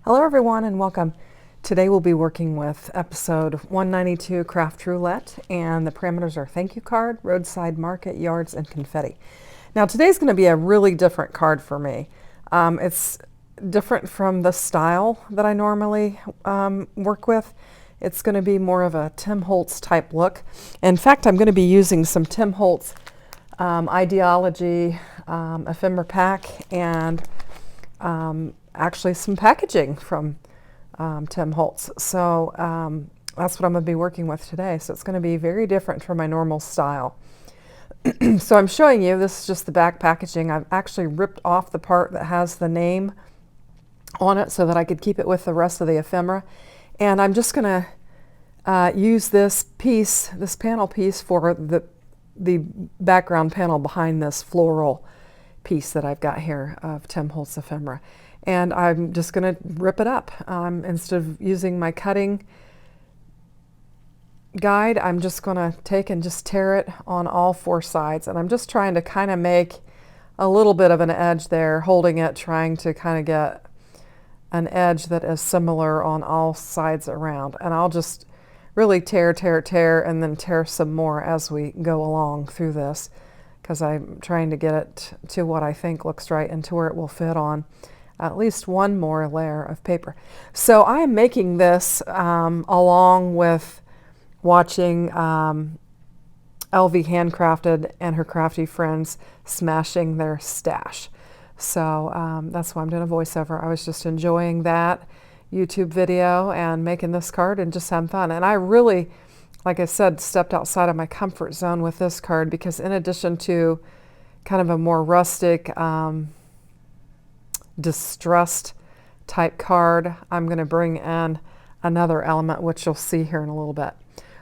Hello everyone and welcome. Today we'll be working with episode 192 Craft Roulette, and the parameters are thank you card, roadside market, yards, and confetti. Now today's going to be a really different card for me. It's different from the style that I normally work with. It's going to be more of a Tim Holtz type look. In fact, I'm going to be using some Tim Holtz Ideology ephemera pack and actually some packaging from Tim Holtz. So that's what I'm going to be working with today. So it's going to be very different from my normal style. So I'm showing you, this is just the back packaging. I've actually ripped off the part that has the name on it so that I could keep it with the rest of the ephemera. And I'm just going to use this piece, this panel piece, for the background panel behind this floral piece that I've got here of Tim Holtz ephemera. And I'm just going to rip it up. Instead of using my cutting guide, I'm just going to take and just tear it on all four sides. And I'm just trying to kind of make a little bit of an edge there, holding it, trying to kind of get an edge that is similar on all sides around. And I'll just really tear, and then tear some more as we go along through this, because I'm trying to get it to what I think looks right and to where it will fit on at least one more layer of paper. So I am making this along with watching LV Handcrafted and her crafty friends smashing their stash. So that's why I'm doing a voiceover. I was just enjoying that YouTube video and making this card and just having fun. And I really, like I said, stepped outside of my comfort zone with this card, because in addition to kind of a more rustic, distressed type card, I'm going to bring in another element, which you'll see here in a little bit.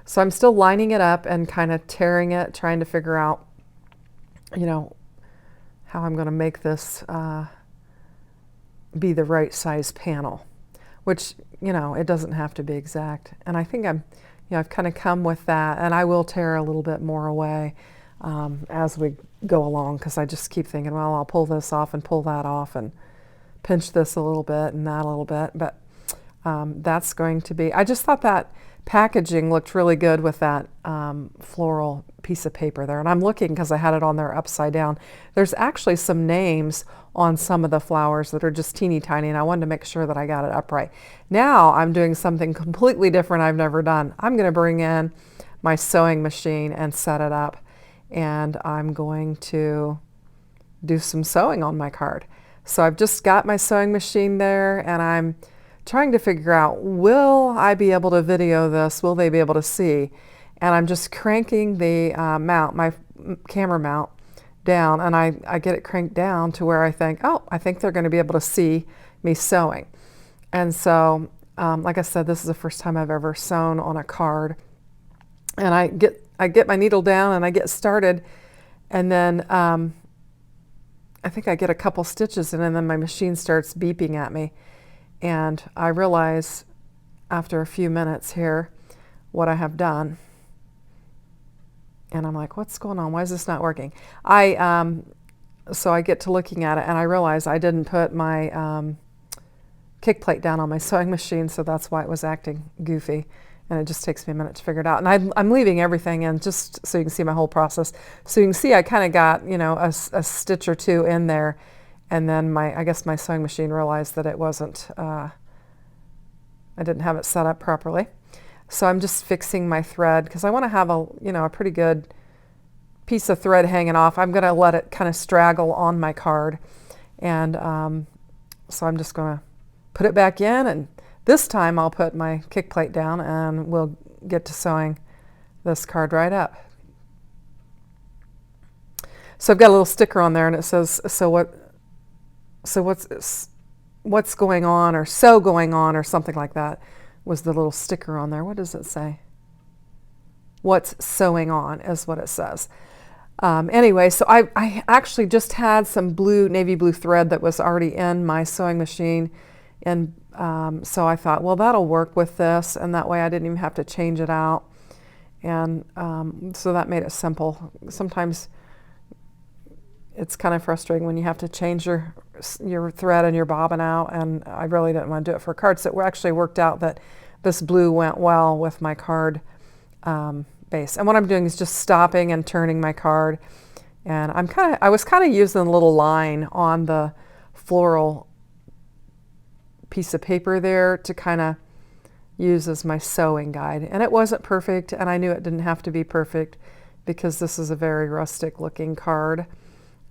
So I'm still lining it up and kind of tearing it, trying to figure out, you know, how I'm going to make this be the right size panel, which, you know, it doesn't have to be exact. And I think I've kind of come with that, and I will tear a little bit more away as we go along, because I just keep thinking, well, I'll pull this off and pull that off and pinch this a little bit and that a little bit. But that's going to be, I just thought that packaging looked really good with that floral piece of paper there. And I'm looking, because I had it on there upside down. There's actually some names on some of the flowers that are just teeny tiny, and I wanted to make sure that I got it upright. Now I'm doing something completely different I've never done. I'm going to bring in my sewing machine and set it up, and I'm going to do some sewing on my card. So I've just got my sewing machine there, and I'm trying to figure out, will I be able to video this? Will they be able to see? And I'm just cranking the mount, my camera mount, down, and I get it cranked down to where I think, oh, I think they're going to be able to see me sewing. And so, like I said, this is the first time I've ever sewn on a card. And I get my needle down and I get started, and then I think I get a couple stitches in, and then my machine starts beeping at me. And I realize after a few minutes here what I have done. And I'm like, what's going on? Why is this not working? So I get to looking at it, and I realize I didn't put my kick plate down on my sewing machine, so that's why it was acting goofy. And it just takes me a minute to figure it out. And I'm leaving everything in just so you can see my whole process. So you can see I kind of got, you know, a stitch or two in there. And then I guess my sewing machine realized that it wasn't, I didn't have it set up properly. So I'm just fixing my thread, because I want to have a pretty good piece of thread hanging off. I'm going to let it kind of straggle on my card. And so I'm just going to put it back in, and this time I'll put my kick plate down, and we'll get to sewing this card right up. So I've got a little sticker on there, and it says, what's going on, or so going on, or something like that was the little sticker on there. What does it say? What's sewing on is what it says. Anyway, so I actually just had some navy blue thread that was already in my sewing machine, and so I thought, well, that'll work with this, and that way I didn't even have to change it out. And so that made it simple. Sometimes it's kind of frustrating when you have to change your thread and your bobbin out, and I really didn't want to do it for cards. So it actually worked out that this blue went well with my card base. And what I'm doing is just stopping and turning my card, and I was kind of using a little line on the floral piece of paper there to kind of use as my sewing guide. And it wasn't perfect, and I knew it didn't have to be perfect because this is a very rustic looking card.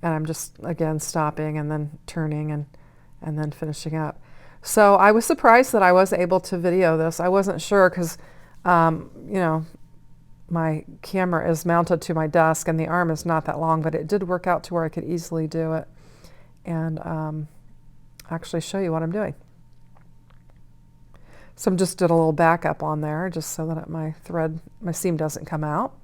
And I'm just, again, stopping and then turning and then finishing up. So I was surprised that I was able to video this. I wasn't sure because, you know, my camera is mounted to my desk and the arm is not that long, but it did work out to where I could easily do it and actually show you what I'm doing. So I'm just did a little backup on there just so that my seam doesn't come out.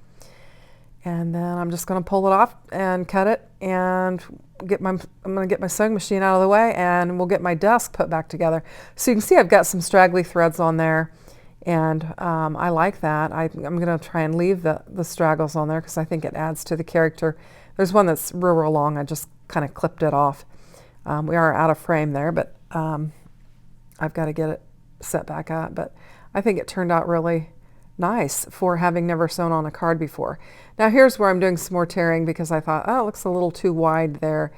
And then I'm just going to pull it off and cut it and I'm going to get my sewing machine out of the way, and we'll get my desk put back together. So you can see I've got some straggly threads on there, and I like that. I'm going to try and leave the straggles on there because I think it adds to the character. There's one that's real long. I just kind of clipped it off. We are out of frame there, but I've got to get it set back up. But I think it turned out really nice for having never sewn on a card before. Now here's where I'm doing some more tearing because I thought, oh, it looks a little too wide there.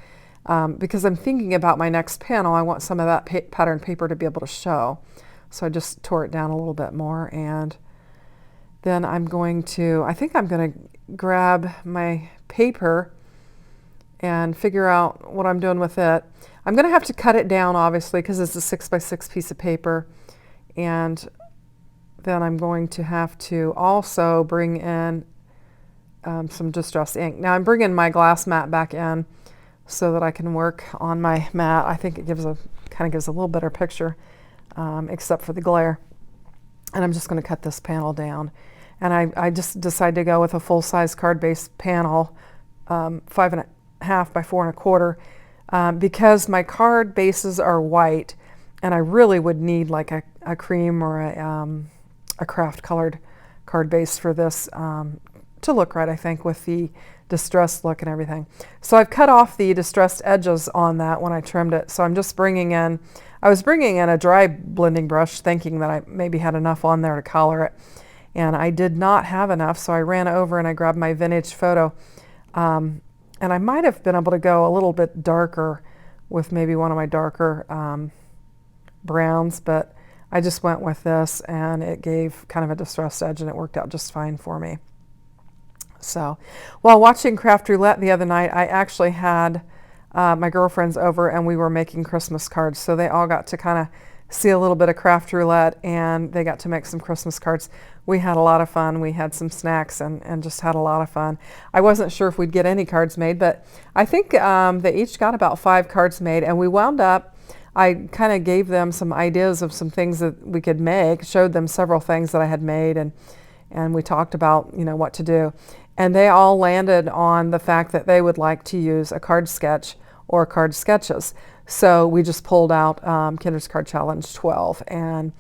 Because I'm thinking about my next panel, I want some of that pattern paper to be able to show. So I just tore it down a little bit more, and then I think I'm going to grab my paper and figure out what I'm doing with it. I'm going to have to cut it down, obviously, because it's a 6x6 piece of paper, and then I'm going to have to also bring in some distress ink. Now I'm bringing my glass mat back in so that I can work on my mat. I think it kind of gives a little better picture, except for the glare. And I'm just going to cut this panel down. And I just decided to go with a full-size card-base panel, 5.5 by 4.25, because my card bases are white, and I really would need like a cream or a craft colored card base for this to look right, I think, with the distressed look and everything. So I've cut off the distressed edges on that when I trimmed it. So I'm just I was bringing in a dry blending brush thinking that I maybe had enough on there to color it. And I did not have enough, so I ran over and I grabbed my vintage photo. And I might have been able to go a little bit darker with maybe one of my darker browns, but I just went with this, and it gave kind of a distressed edge, and it worked out just fine for me. So while watching Craft Roulette the other night, I actually had my girlfriends over, and we were making Christmas cards. So they all got to kind of see a little bit of Craft Roulette, and they got to make some Christmas cards. We had a lot of fun. We had some snacks and just had a lot of fun. I wasn't sure if we'd get any cards made, but I think they each got about 5 cards made, and we wound up, I kind of gave them some ideas of some things that we could make, showed them several things that I had made, and we talked about, you know, what to do. And they all landed on the fact that they would like to use a card sketch or card sketches. So we just pulled out Kinder's Card Challenge 12, and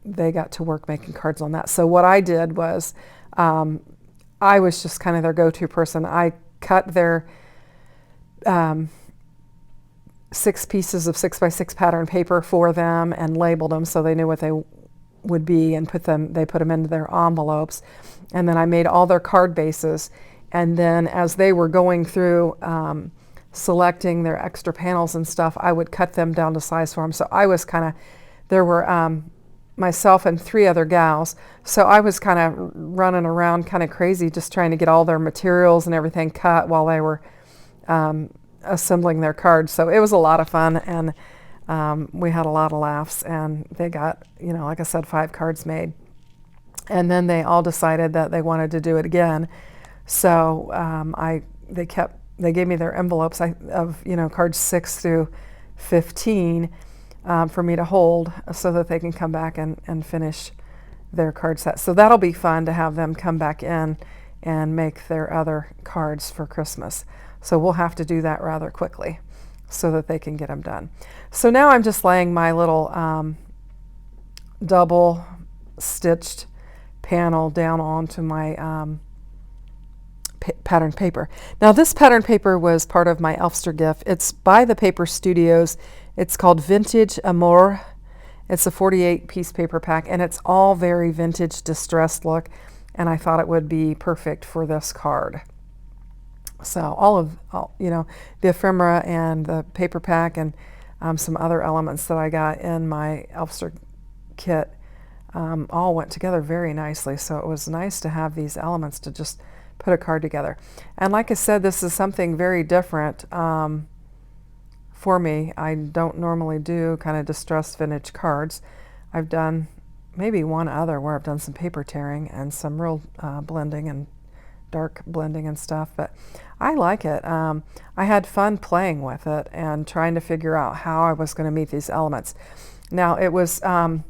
they got to work making cards on that. So what I did was I was just kind of their go-to person. I cut their 6 pieces of 6x6 pattern paper for them and labeled them so they knew what they would be, and they put them into their envelopes. And then I made all their card bases, and then as they were going through selecting their extra panels and stuff, I would cut them down to size for them. So I was there were myself and 3 other gals, so I was kind of running around kind of crazy just trying to get all their materials and everything cut while they were assembling their cards. So it was a lot of fun, and we had a lot of laughs, and they got, you know, like I said, 5 cards made. And then they all decided that they wanted to do it again. So they gave me their envelopes of, you know, cards 6 through 15 for me to hold so that they can come back and finish their card set. So that'll be fun to have them come back in and make their other cards for Christmas. So we'll have to do that rather quickly so that they can get them done. So now I'm just laying my little double stitched panel down onto my pattern paper. Now this pattern paper was part of my Elfster gift. It's by the Paper Studios. It's called Vintage Amour. It's a 48-piece paper pack, and it's all very vintage distressed look, and I thought it would be perfect for this card. So all, the ephemera and the paper pack and some other elements that I got in my Elfster kit all went together very nicely. So it was nice to have these elements to just put a card together. And like I said, this is something very different for me. I don't normally do kind of distressed vintage cards. I've done maybe one other where I've done some paper tearing and some real blending and dark blending and stuff, but I like it. I had fun playing with it and trying to figure out how I was going to meet these elements. Now it was, the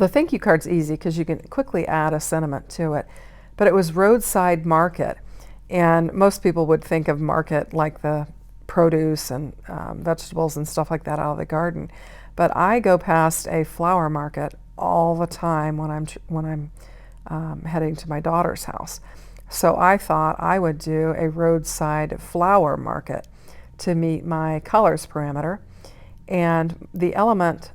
thank you card's easy because you can quickly add a sentiment to it, but it was roadside market, and most people would think of market like the produce and vegetables and stuff like that out of the garden, but I go past a flower market all the time when I'm heading to my daughter's house. So I thought I would do a roadside flower market to meet my colors parameter, and the element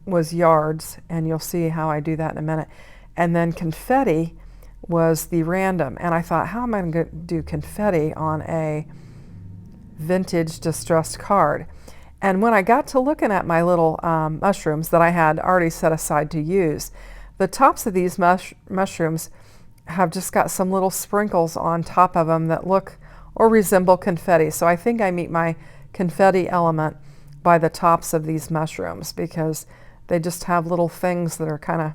was yards, and you'll see how I do that in a minute, and then confetti was the random, and I thought, how am I going to do confetti on a vintage distressed card? And when I got to looking at my little mushrooms that I had already set aside to use, the tops of these mushrooms have just got some little sprinkles on top of them that look or resemble confetti. So I think I meet my confetti element by the tops of these mushrooms, because they just have little things that are kind of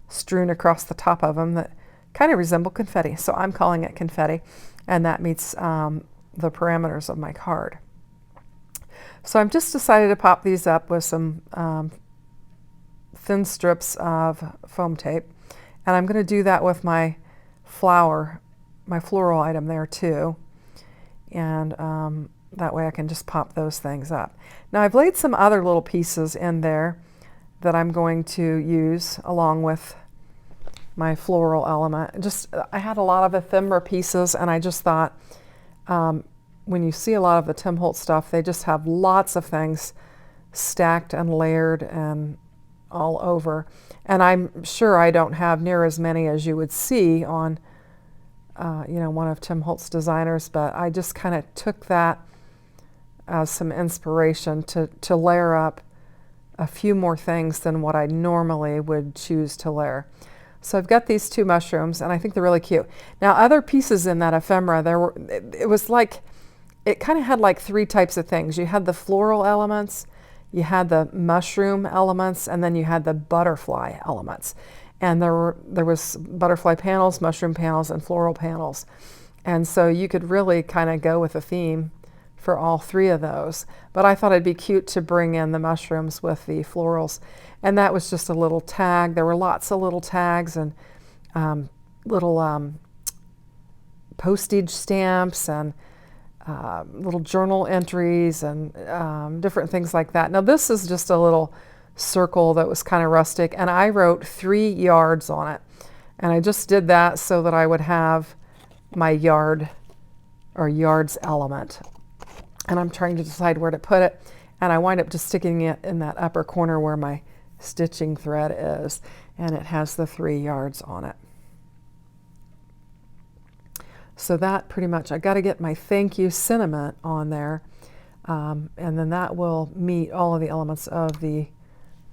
strewn across the top of them that kind of resemble confetti. So I'm calling it confetti, and that meets the parameters of my card. So I've just decided to pop these up with some thin strips of foam tape, and I'm going to do that with my floral item there too, and that way I can just pop those things up. Now I've laid some other little pieces in there that I'm going to use along with my floral element. I had a lot of ephemera pieces, and I just thought when you see a lot of the Tim Holtz stuff, they just have lots of things stacked and layered and all over, and I'm sure I don't have near as many as you would see on one of Tim Holtz designers, but I just kind of took that as some inspiration to layer up a few more things than what I normally would choose to layer. So I've got these two mushrooms, and I think they're really cute. Now other pieces in that ephemera, it kind of had like three types of things. You had the floral elements, you had the mushroom elements, and then you had the butterfly elements. And there was butterfly panels, mushroom panels, and floral panels. And so you could really kind of go with a theme for all three of those. But I thought it'd be cute to bring in the mushrooms with the florals. And that was just a little tag. There were lots of little tags and little postage stamps and little journal entries and different things like that. Now this is just a little circle that was kind of rustic, and I wrote 3 yards on it, and I just did that so that I would have my yard or yards element, and I'm trying to decide where to put it, and I wind up just sticking it in that upper corner where my stitching thread is, and it has the 3 yards on it. So that pretty much, I got to get my thank you sentiment on there, and then that will meet all of the elements of the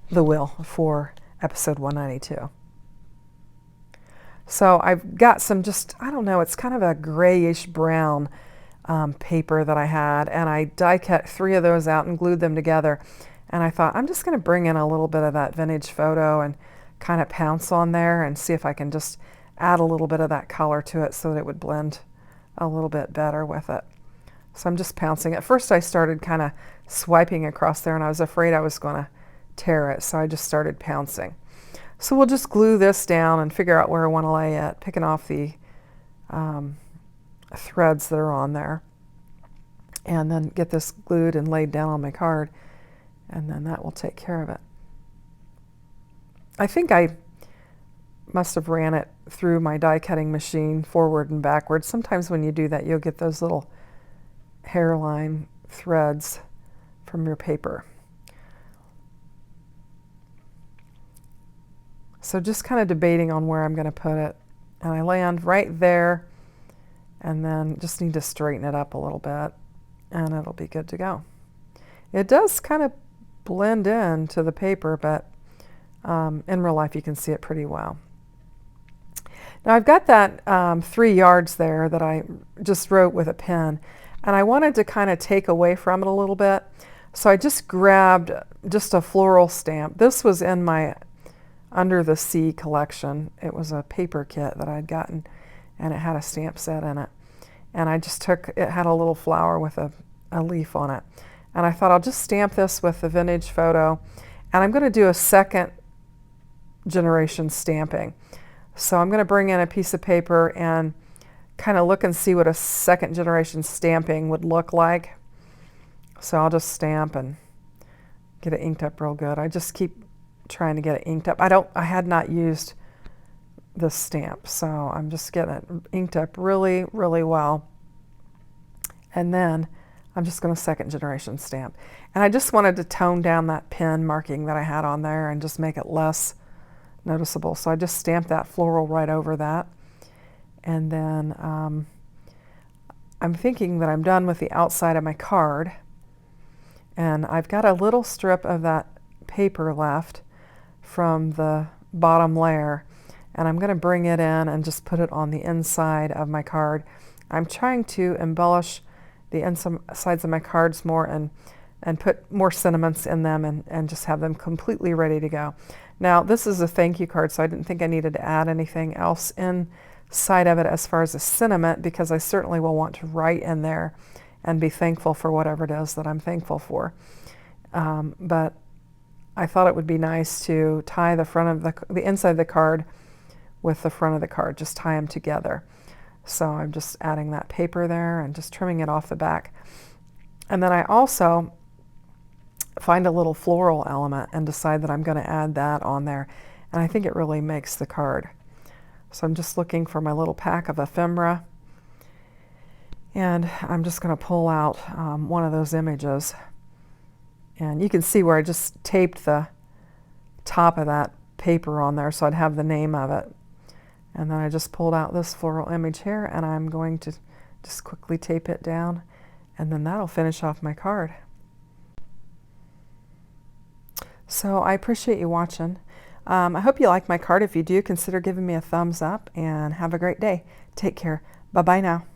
wheel for episode 192. So I've got some I don't know, it's kind of a grayish brown paper that I had, and I die cut 3 of those out and glued them together. And I thought, I'm just going to bring in a little bit of that vintage photo and kind of pounce on there and see if I can just add a little bit of that color to it so that it would blend a little bit better with it. So I'm just pouncing. At first I started kind of swiping across there, and I was afraid I was going to tear it, so I just started pouncing. So we'll just glue this down and figure out where I want to lay it, picking off the threads that are on there, and then get this glued and laid down on my card, and then that will take care of it. I think I must have ran it through my die cutting machine forward and backwards. Sometimes when you do that, you'll get those little hairline threads from your paper. So just kind of debating on where I'm going to put it. And I land right there, and then just need to straighten it up a little bit, and it'll be good to go. It does kind of blend in to the paper, but in real life you can see it pretty well. Now I've got that 3 yards there that I just wrote with a pen, and I wanted to kind of take away from it a little bit. So I just grabbed just a floral stamp. This was in my Under the Sea collection. It was a paper kit that I'd gotten, and it had a stamp set in it. And I just took, it had a little flower with a leaf on it. And I thought I'll just stamp this with the vintage photo. And I'm going to do a second generation stamping. So I'm going to bring in a piece of paper and kind of look and see what a second generation stamping would look like. So I'll just stamp and get it inked up real good. I just keep trying to get it inked up. I had not used this stamp, so I'm just getting it inked up really, really well. And then I'm just going to second generation stamp. And I just wanted to tone down that pen marking that I had on there and just make it less noticeable. So I just stamped that floral right over that. And then I'm thinking that I'm done with the outside of my card. And I've got a little strip of that paper left from the bottom layer, and I'm going to bring it in and just put it on the inside of my card. I'm trying to embellish the insides of my cards more and put more sentiments in them and just have them completely ready to go. Now this is a thank you card, so I didn't think I needed to add anything else inside of it as far as a sentiment, because I certainly will want to write in there and be thankful for whatever it is that I'm thankful for. But I thought it would be nice to tie the front of the inside of the card with the front of the card, just tie them together. So I'm just adding that paper there and just trimming it off the back. And then I also find a little floral element and decide that I'm going to add that on there. And I think it really makes the card. So I'm just looking for my little pack of ephemera. And I'm just going to pull out one of those images. And you can see where I just taped the top of that paper on there so I'd have the name of it. And then I just pulled out this floral image here, and I'm going to just quickly tape it down, and then that'll finish off my card. So I appreciate you watching. I hope you like my card. If you do, consider giving me a thumbs up, and have a great day. Take care. Bye-bye now.